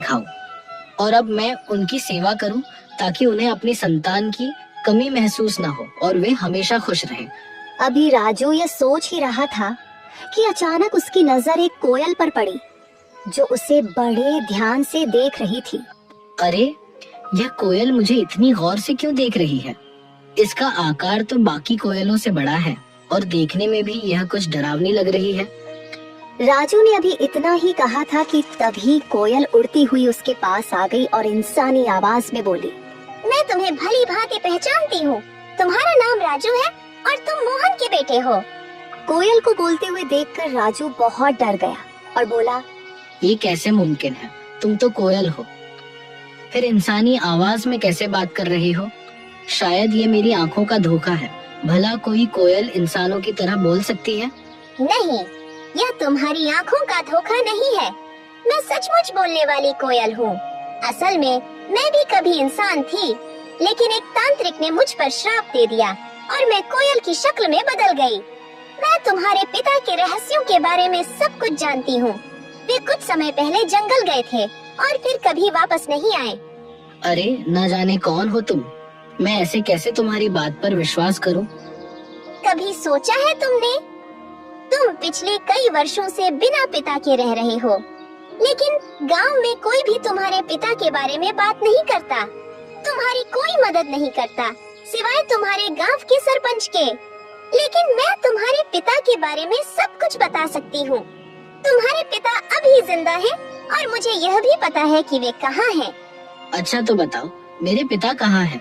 खाऊं और अब मैं उनकी सेवा करूं ताकि उन्हें अपनी संतान की कमी महसूस ना हो और वे हमेशा खुश रहें। अभी राजू ये सोच ही रहा था कि अचानक उसकी नजर एक कोयल पर पड़ी जो उसे बड़े ध्यान से देख रही थी। अरे, यह कोयल मुझे इतनी गौर से क्यों देख रही है? इसका आकार तो बाकी कोयलों से बड़ा है और देखने में भी यह कुछ डरावनी लग रही है। राजू ने अभी इतना ही कहा था कि तभी कोयल उड़ती हुई उसके पास आ गई और इंसानी आवाज में बोली, मैं तुम्हें भली भांति पहचानती हूँ। तुम्हारा नाम राजू है और तुम मोहन के बेटे हो। कोयल को बोलते हुए देखकर राजू बहुत डर गया और बोला, ये कैसे मुमकिन है? तुम तो कोयल हो, फिर इंसानी आवाज में कैसे बात कर रही हो? शायद ये मेरी आंखों का धोखा है। भला कोई कोयल इंसानों की तरह बोल सकती है? नहीं, यह तुम्हारी आंखों का धोखा नहीं है। मैं सचमुच बोलने वाली कोयल हूँ। असल में मैं भी कभी इंसान थी, लेकिन एक तांत्रिक ने मुझ पर श्राप दे दिया और मैं कोयल की शक्ल में बदल गई। मैं तुम्हारे पिता के रहस्यों के बारे में सब कुछ जानती हूँ। वे कुछ समय पहले जंगल गए थे और फिर कभी वापस नहीं आए। अरे, न जाने कौन हो तुम। मैं ऐसे कैसे तुम्हारी बात पर विश्वास करूं? कभी सोचा है तुमने? तुम पिछले कई वर्षों से बिना पिता के रह रहे हो, लेकिन गांव में कोई भी तुम्हारे पिता के बारे में बात नहीं करता। तुम्हारी कोई मदद नहीं करता सिवाय तुम्हारे गांव के सरपंच के। लेकिन मैं तुम्हारे पिता के बारे में सब कुछ बता सकती हूँ। तुम्हारे पिता अभी जिंदा है और मुझे यह भी पता है कि वे कहाँ हैं। अच्छा, तो बताओ, मेरे पिता कहाँ हैं?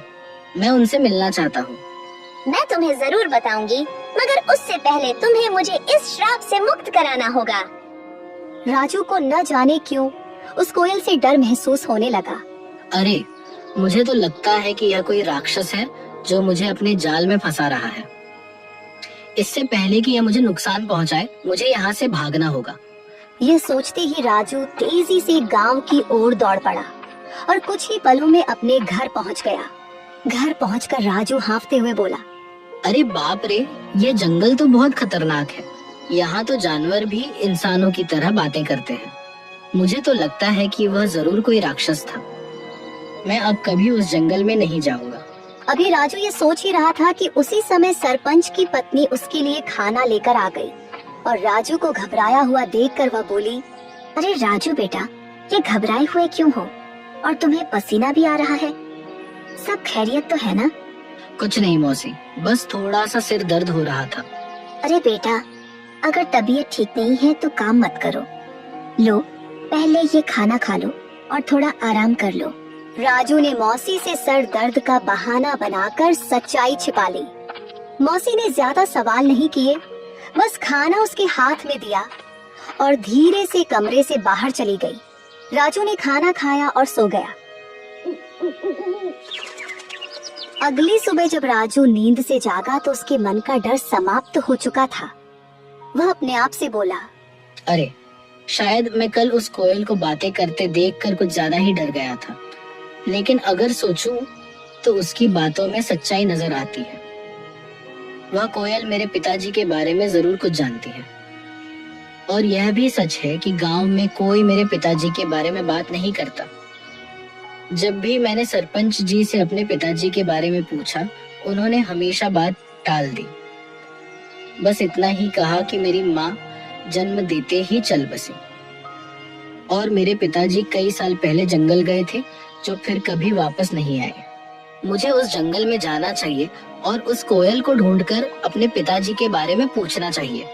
मैं उनसे मिलना चाहता हूँ। मैं तुम्हें जरूर बताऊंगी, मगर उससे पहले तुम्हें मुझे इस श्राप से मुक्त कराना होगा। राजू को न जाने क्यों उस कोयल से डर महसूस होने लगा। अरे, मुझे तो लगता है कि यह कोई राक्षस है जो मुझे अपने जाल में फंसा रहा है। इससे पहले कि यह मुझे नुकसान पहुंचाए, मुझे यहाँ से भागना होगा। यह सोचते ही राजू तेजी से गांव की ओर दौड़ पड़ा और कुछ ही पलों में अपने घर पहुंच गया। घर पहुंचकर राजू हांफते हुए बोला, अरे बाप रे, ये जंगल तो बहुत खतरनाक है। यहाँ तो जानवर भी इंसानों की तरह बातें करते हैं। मुझे तो लगता है कि वह जरूर कोई राक्षस था। मैं अब कभी उस जंगल में नहीं जाऊंगा। अभी राजू ये सोच ही रहा था कि उसी समय सरपंच की पत्नी उसके लिए खाना लेकर आ गई और राजू को घबराया हुआ देखकर वह बोली, अरे राजू बेटा, ये घबराए हुए क्यों हो और तुम्हें पसीना भी आ रहा है? सब खैरियत तो है ना? कुछ नहीं मौसी, बस थोड़ा सा सिर दर्द हो रहा था। अरे बेटा, अगर तबीयत ठीक नहीं है तो काम मत करो। लो, पहले ये खाना खा लो और थोड़ा आराम कर लो। राजू ने मौसी से सर दर्द का बहाना बनाकर सच्चाई छिपा ली। मौसी ने ज्यादा सवाल नहीं किए, बस खाना उसके हाथ में दिया और धीरे से कमरे से बाहर चली गई। राजू ने खाना खाया और सो गया। अगली सुबह जब राजू नींद से जागा तो उसके मन का डर समाप्त हो चुका था। वह अपने आप से बोला, अरे, शायद मैं कल उस कोयल को बातें करते देखकर कुछ ज्यादा ही डर गया था। लेकिन अगर सोचूं तो उसकी बातों में सच्चाई नजर आती है। वह कोयल मेरे पिताजी के बारे में जरूर कुछ जानती है। और यह भी सच है कि गांव में कोई मेरे पिताजी के बारे में बात नहीं करता। जब भी मैंने सरपंच जी से अपने पिताजी के बारे में पूछा, उन्होंने हमेशा बात टाल दी। बस इतना ही कहा कि मेरी माँ जन्म देते ही चल बसी और मेरे पिताजी कई साल पहले जंगल गए थे, जो फिर कभी वापस नहीं आए। मुझे उस जंगल में जाना चाहिए और उस कोयल को ढूंढकर अपने पिताजी के बारे में पूछना चाहिए।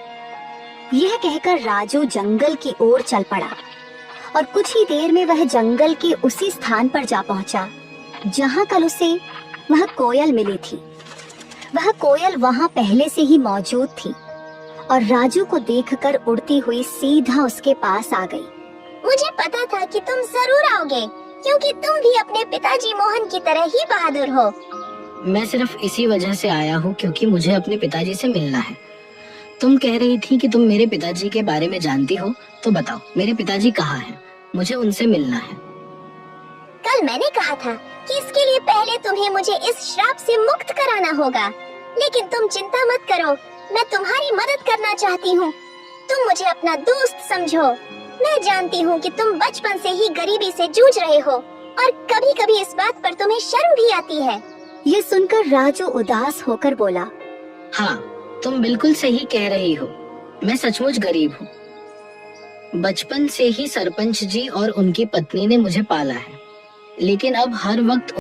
यह कहकर राजू जंगल की ओर चल पड़ा और कुछ ही देर में वह जंगल के उसी स्थान पर जा पहुंचा जहां कल उसे वह कोयल मिली थी। वह कोयल वहां पहले से ही मौजूद थी और राजू को देखकर उड़ती हुई सीधा उसके पास आ गई। मुझे पता था कि तुम जरूर आओगे, क्योंकि तुम भी अपने पिताजी मोहन की तरह ही बहादुर हो। मैं सिर्फ इसी वजह से आया हूँ क्योंकि मुझे अपने पिताजी से मिलना है। तुम कह रही थी कि तुम मेरे पिताजी के बारे में जानती हो, तो बताओ मेरे पिताजी कहाँ हैं? मुझे उनसे मिलना है। कल मैंने कहा था कि इसके लिए पहले तुम्हें मुझे इस श्राप से मुक्त कराना होगा, लेकिन तुम चिंता मत करो, मैं तुम्हारी मदद करना चाहती हूँ। तुम मुझे अपना दोस्त समझो। मैं जानती हूँ कि तुम बचपन से ही गरीबी से जूझ रहे हो और कभी कभी इस बात पर तुम्हें शर्म भी आती है। ये सुनकर राजू उदास होकर बोला, हाँ, तुम बिल्कुल सही कह रही हो। मैं सचमुच गरीब हूँ। बचपन से ही सरपंच जी और उनकी पत्नी ने मुझे पाला है, लेकिन अब हर वक्त